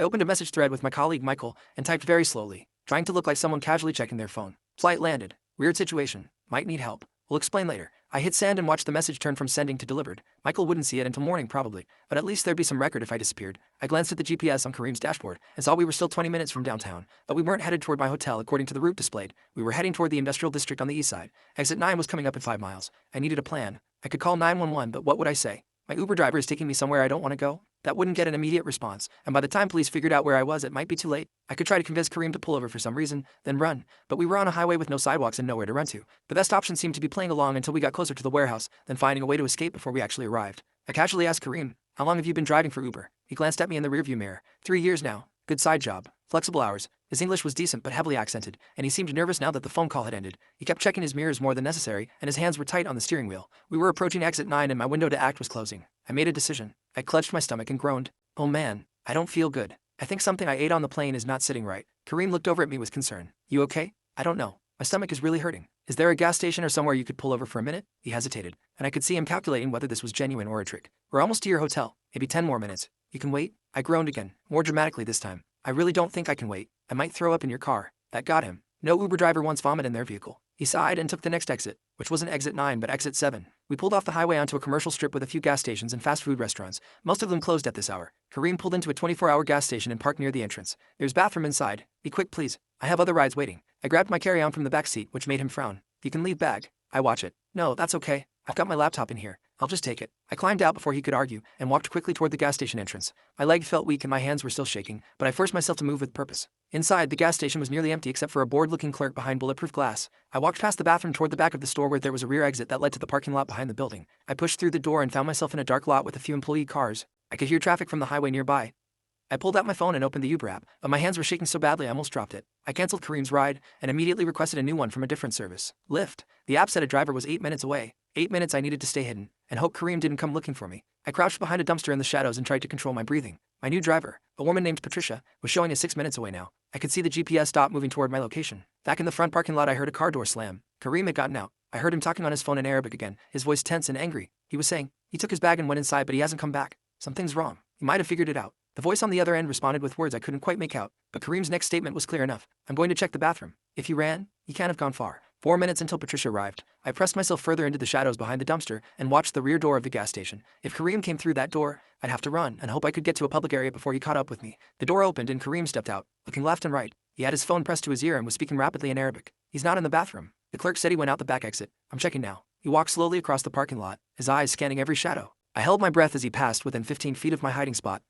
I opened a message thread with my colleague Michael and typed very slowly, trying to look like someone casually checking their phone. Flight landed. Weird situation. Might need help. We'll explain later. I hit send and watched the message turn from sending to delivered. Michael wouldn't see it until morning probably, but at least there'd be some record if I disappeared. I glanced at the GPS on Kareem's dashboard and saw we were still 20 minutes from downtown, but we weren't headed toward my hotel according to the route displayed. We were heading toward the industrial district on the east side. Exit 9 was coming up in 5 miles. I needed a plan. I could call 911, but what would I say? My Uber driver is taking me somewhere I don't want to go? That wouldn't get an immediate response, and by the time police figured out where I was, it might be too late. I could try to convince Kareem to pull over for some reason, then run, but we were on a highway with no sidewalks and nowhere to run to. The best option seemed to be playing along until we got closer to the warehouse, then finding a way to escape before we actually arrived. I casually asked Kareem, "How long have you been driving for Uber?" He glanced at me in the rearview mirror. 3 years now. Good side job. Flexible hours. His English was decent but heavily accented, and he seemed nervous now that the phone call had ended. He kept checking his mirrors more than necessary, and his hands were tight on the steering wheel. We were approaching exit 9 and my window to act was closing. I made a decision. I clutched my stomach and groaned. Oh man, I don't feel good. I think something I ate on the plane is not sitting right. Kareem looked over at me with concern. You okay? I don't know. My stomach is really hurting. Is there a gas station or somewhere you could pull over for a minute? He hesitated, and I could see him calculating whether this was genuine or a trick. We're almost to your hotel. Maybe 10 more minutes. You can wait? I groaned again, more dramatically this time. I really don't think I can wait. I might throw up in your car. That got him. No Uber driver wants vomit in their vehicle. He sighed and took the next exit, which wasn't exit 9 but exit 7. We pulled off the highway onto a commercial strip with a few gas stations and fast food restaurants, most of them closed at this hour. Kareem pulled into a 24-hour gas station and parked near the entrance. There's a bathroom inside. Be quick please. I have other rides waiting. I grabbed my carry-on from the back seat, which made him frown. You can leave bag. I watch it. No, that's okay. I've got my laptop in here. I'll just take it. I climbed out before he could argue and walked quickly toward the gas station entrance. My leg felt weak and my hands were still shaking, but I forced myself to move with purpose. Inside, the gas station was nearly empty except for a bored-looking clerk behind bulletproof glass. I walked past the bathroom toward the back of the store where there was a rear exit that led to the parking lot behind the building. I pushed through the door and found myself in a dark lot with a few employee cars. I could hear traffic from the highway nearby. I pulled out my phone and opened the Uber app, but my hands were shaking so badly I almost dropped it. I canceled Kareem's ride and immediately requested a new one from a different service. Lyft. The app said a driver was 8 minutes away. 8 minutes I needed to stay hidden, and hope Kareem didn't come looking for me. I crouched behind a dumpster in the shadows and tried to control my breathing. My new driver, a woman named Patricia, was showing us 6 minutes away now. I could see the GPS stop moving toward my location. Back in the front parking lot I heard a car door slam. Kareem had gotten out. I heard him talking on his phone in Arabic again, his voice tense and angry. He was saying, he took his bag and went inside but he hasn't come back. Something's wrong. He might have figured it out. The voice on the other end responded with words I couldn't quite make out, but Kareem's next statement was clear enough. I'm going to check the bathroom. If he ran, he can't have gone far. 4 minutes until Patricia arrived. I pressed myself further into the shadows behind the dumpster and watched the rear door of the gas station. If Kareem came through that door, I'd have to run and hope I could get to a public area before he caught up with me. The door opened and Kareem stepped out, looking left and right. He had his phone pressed to his ear and was speaking rapidly in Arabic. He's not in the bathroom. The clerk said he went out the back exit. I'm checking now. He walked slowly across the parking lot, his eyes scanning every shadow. I held my breath as he passed within 15 feet of my hiding spot.